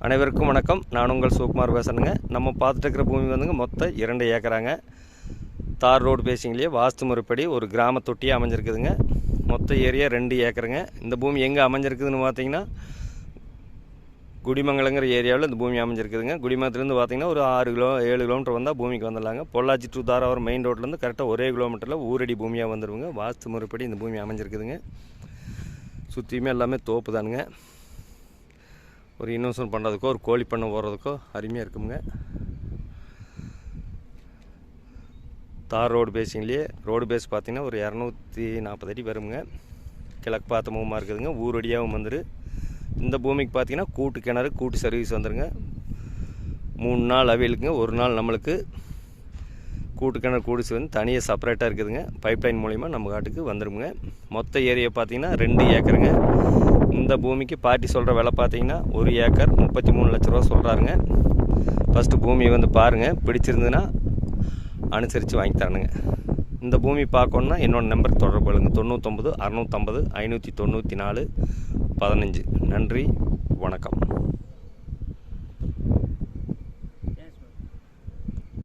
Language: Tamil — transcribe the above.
அனைவருக்கும் வணக்கம். நான் உங்கள் சிவகுமார் பேசுகிறேங்க. நம்ம பார்த்துட்டு இருக்கிற பூமி வந்துங்க மொத்தம் 2 ஏக்கராங்க. தார் ரோடு பேசிங்லேயே வாஸ்து முறைப்படி ஒரு கிராம தொட்டியே அமைஞ்சிருக்குதுங்க. மொத்த ஏரியா 2 ஏக்கருங்க. இந்த பூமி எங்கே அமைஞ்சிருக்குதுன்னு பார்த்தீங்கன்னா குடிமங்கலங்கிற ஏரியாவில் இந்த பூமி அமைஞ்சிருக்குதுங்க. குடிமங்கலத்துலேருந்து பார்த்தீங்கன்னா ஒரு 7 கிலோமீட்டர் வந்தால் பூமிக்கு வந்துடலாங்க. பொள்ளாச்சி டு தாராபுரம் மெயின் ரோட்லேருந்து கரெக்டாக 1 கிலோமீட்டரில் ஊரடி பூமியாக வந்துடுவோங்க. வாஸ்து முறைப்படி இந்த பூமி அமைஞ்சிருக்குதுங்க. சுற்றியுமே எல்லாமே தோப்பு தானுங்க. ஒரு இன்வெஸ்ட்மெண்ட் பண்ணுறதுக்கோ ஒரு கோழி பண்ண போகிறதுக்கோ அருமையாக இருக்குங்க. தார் ரோடு பேசிங்லேயே ரோடு பேஸ் பார்த்திங்கன்னா ஒரு 240 அடி வருங்க. கிழக்கு பார்த்த முகமாக இருக்குதுங்க. ஊரடியாகவும் வந்துரு. இந்த பூமிக்கு பார்த்திங்கன்னா கூட்டு கிணறு கூட்டு சர்வீஸ் வந்துடுங்க. 3 நாள் அவைகளுக்குங்க. ஒரு நாள் நம்மளுக்கு கூட்டு கிணறு கூடிச்சு வந்து தனியாக செப்பரேட்டாக இருக்குதுங்க. பைப்லைன் மூலிமா நம்ம காட்டுக்கு வந்துடுங்க. மொத்த ஏரியா பார்த்திங்கன்னா 2 ஏக்கருங்க. இந்த பூமிக்கு பார்ட்டி சொல்கிற விலை பார்த்தீங்கன்னா 1 ஏக்கர் 33 லட்ச ரூபா சொல்கிறாருங்க. ஃபஸ்ட்டு பூமியை வந்து பாருங்கள், பிடிச்சிருந்ததுன்னா அனுசரித்து வாங்கி தரணுங்க. இந்த பூமி பார்க்கணுன்னா என்னோடய நம்பருக்கு தொடர்பு கொள்ளுங்க. 99 650 594 15. நன்றி, வணக்கம்.